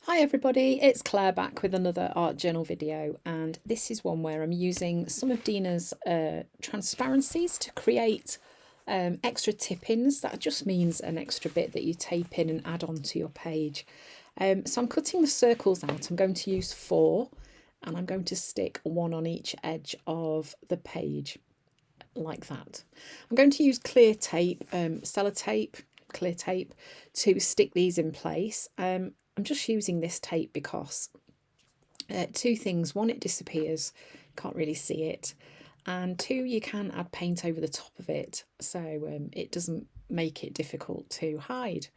Hi everybody, it's Claire back with another art journal video, and this is one where I'm using some of Dina's transparencies to create extra tip-ins. That just means an extra bit that you tape in and add on to your page. So I'm cutting the circles out. I'm going to use 4 and I'm going to stick 1 on each edge of the page like that. I'm going to use clear tape, sellotape, clear tape to stick these in place. I'm just using this tape because 2 things. 1, it disappears, can't really see it. And 2, you can add paint over the top of it, so it doesn't make it difficult to hide.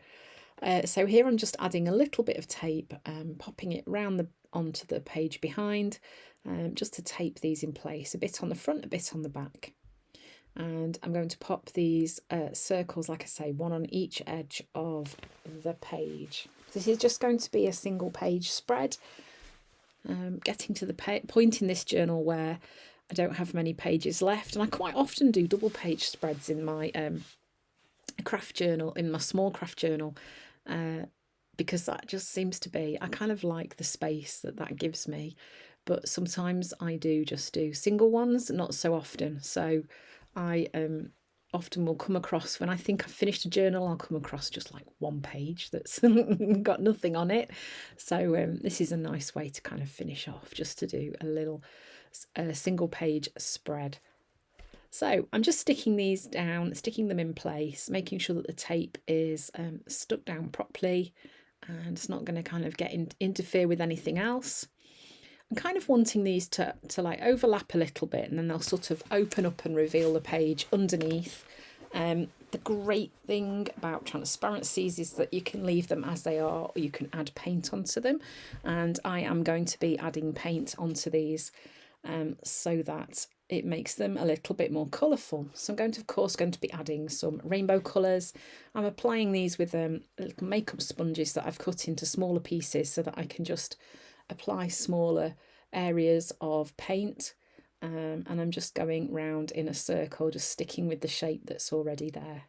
So here I'm just adding a little bit of tape, popping it onto the page behind, just to tape these in place, a bit on the front, a bit on the back. And I'm going to pop these circles, like I say, 1 on each edge of the page. This is just going to be a single page spread. Getting to the point in this journal where I don't have many pages left, and I quite often do double page spreads in my craft journal, in my small craft journal, because that just seems to be, I kind of like the space that gives me, but sometimes I do just do single ones, not so often. So I often will come across, when I think I've finished a journal, I'll come across just like 1 page that's got nothing on it. So this is a nice way to kind of finish off, just to do a little single page spread. So I'm just sticking these down, sticking them in place, making sure that the tape is stuck down properly and it's not going to kind of interfere with anything else. I'm kind of wanting these to like overlap a little bit, and then they'll sort of open up and reveal the page underneath. The great thing about transparencies is that you can leave them as they are, or you can add paint onto them. And I am going to be adding paint onto these so that it makes them a little bit more colourful. So I'm of course going to be adding some rainbow colours. I'm applying these with little makeup sponges that I've cut into smaller pieces so that I can just apply smaller areas of paint, and I'm just going round in a circle, just sticking with the shape that's already there.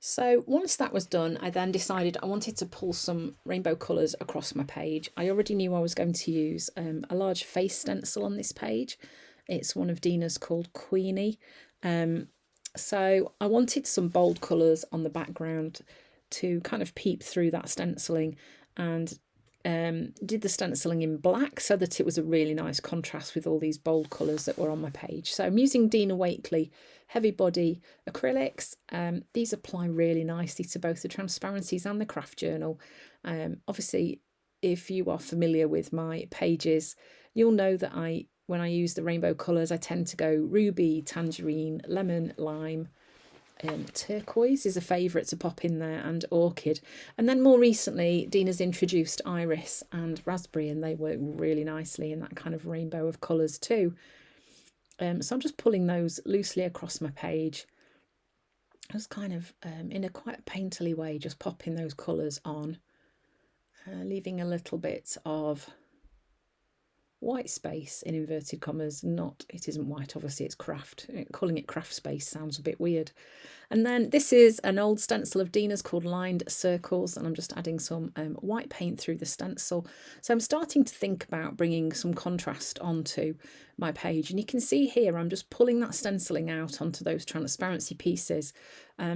So once that was done, I then decided I wanted to pull some rainbow colours across my page. I already knew I was going to use a large face stencil on this page. It's one of Dina's called Queenie. So I wanted some bold colours on the background to kind of peep through that stenciling, and did the stenciling in black so that it was a really nice contrast with all these bold colours that were on my page. So I'm using Dina Wakley heavy body acrylics. These apply really nicely to both the transparencies and the craft journal. Obviously, if you are familiar with my pages, you'll know that when I use the rainbow colours, I tend to go ruby, tangerine, lemon, lime. Turquoise is a favourite to pop in there, and orchid. And then more recently, Dina's introduced iris and raspberry, and they work really nicely in that kind of rainbow of colours too. So I'm just pulling those loosely across my page, just kind of in a quite painterly way, just popping those colours on, leaving a little bit of white space in inverted commas. It isn't white, obviously, it's craft. Calling it craft space sounds a bit weird. And then this is an old stencil of Dina's called Lined Circles, and I'm just adding some white paint through the stencil. So I'm starting to think about bringing some contrast onto my page, and you can see here I'm just pulling that stenciling out onto those transparency pieces,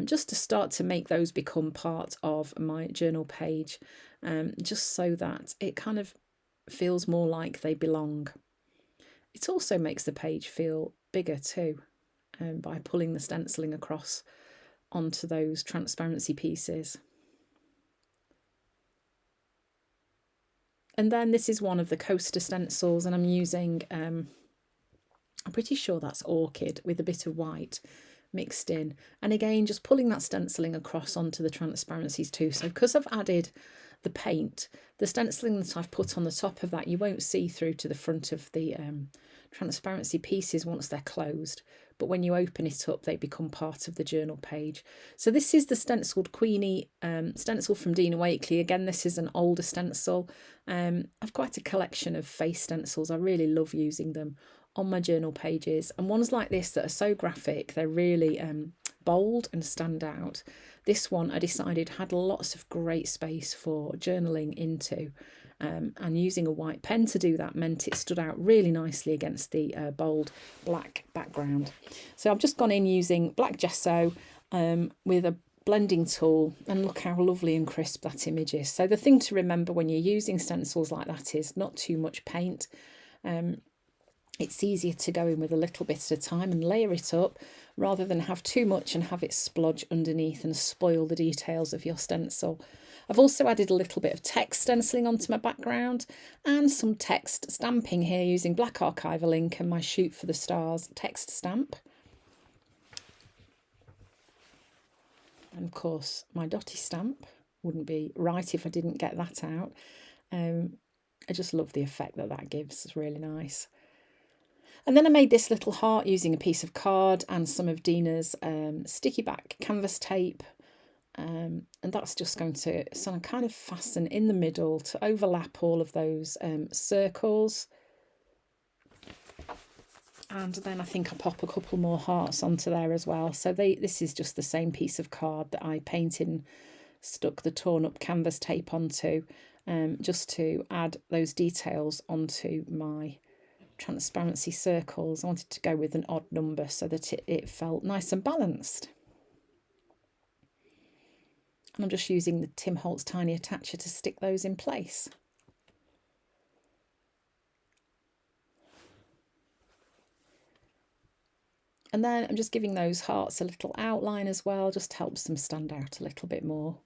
just to start to make those become part of my journal page, just so that it kind of feels more like they belong. It also makes the page feel bigger too. by pulling the stenciling across onto those transparency pieces. And then this is one of the coaster stencils, and I'm using, I'm pretty sure that's orchid with a bit of white mixed in. And again, just pulling that stenciling across onto the transparencies too. So because I've added the paint, the stenciling that I've put on the top of that, you won't see through to the front of the transparency pieces once they're closed. But when you open it up, they become part of the journal page. So this is the stenciled Queenie stencil from Dina Wakley. Again, this is an older stencil. I've quite a collection of face stencils. I really love using them on my journal pages. And ones like this that are so graphic, they're really bold and stand out. This one I decided had lots of great space for journaling into. And using a white pen to do that meant it stood out really nicely against the bold black background. So I've just gone in using black gesso with a blending tool, and look how lovely and crisp that image is. So the thing to remember when you're using stencils like that is not too much paint. It's easier to go in with a little bit at a time and layer it up rather than have too much and have it splodge underneath and spoil the details of your stencil. I've also added a little bit of text stenciling onto my background and some text stamping here using black archival ink and my Shoot for the Stars text stamp. And of course my dotty stamp wouldn't be right if I didn't get that out. I just love the effect that that gives, it's really nice. And then I made this little heart using a piece of card and some of Dina's sticky back canvas tape. And that's just going to kind of fasten in the middle to overlap all of those circles. And then I think I'll pop a couple more hearts onto there as well. So this is just the same piece of card that I painted and stuck the torn up canvas tape onto, just to add those details onto my transparency circles. I wanted to go with an odd number so that it felt nice and balanced. And I'm just using the Tim Holtz tiny attacher to stick those in place. And then I'm just giving those hearts a little outline as well, just helps them stand out a little bit more.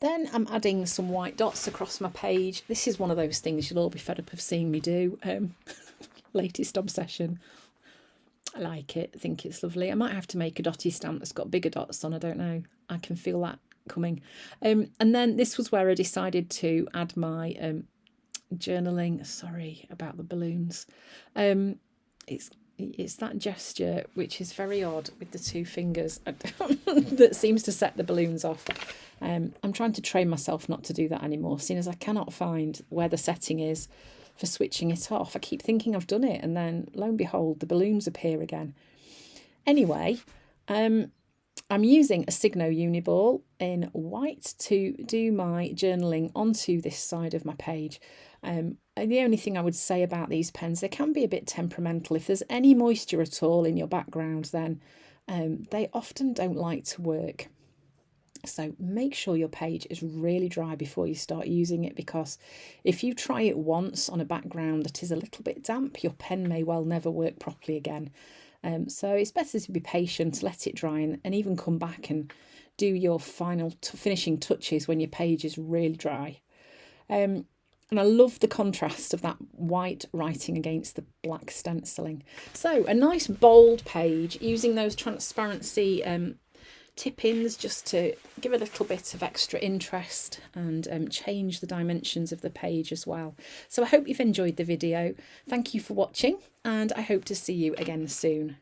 Then I'm adding some white dots across my page. This is one of those things you'll all be fed up of seeing me do. Latest obsession. I like it, I think it's lovely. I might have to make a dotty stamp that's got bigger dots on, I don't know. I can feel that coming. And then this was where I decided to add my journaling. Sorry about the balloons. It's that gesture which is very odd with the two fingers that seems to set the balloons off. I'm trying to train myself not to do that anymore, seeing as I cannot find where the setting is for switching it off. I keep thinking I've done it, and then lo and behold, the balloons appear again. Anyway, I'm using a Signo Uniball in white to do my journaling onto this side of my page. And the only thing I would say about these pens, they can be a bit temperamental. If there's any moisture at all in your background, then they often don't like to work. So make sure your page is really dry before you start using it, because if you try it once on a background that is a little bit damp, your pen may well never work properly again. So it's better to be patient, let it dry, and even come back and do your final finishing touches when your page is really dry. And I love the contrast of that white writing against the black stenciling. So a nice bold page using those transparency tip-ins just to give a little bit of extra interest and change the dimensions of the page as well. So I hope you've enjoyed the video. Thank you for watching, and I hope to see you again soon.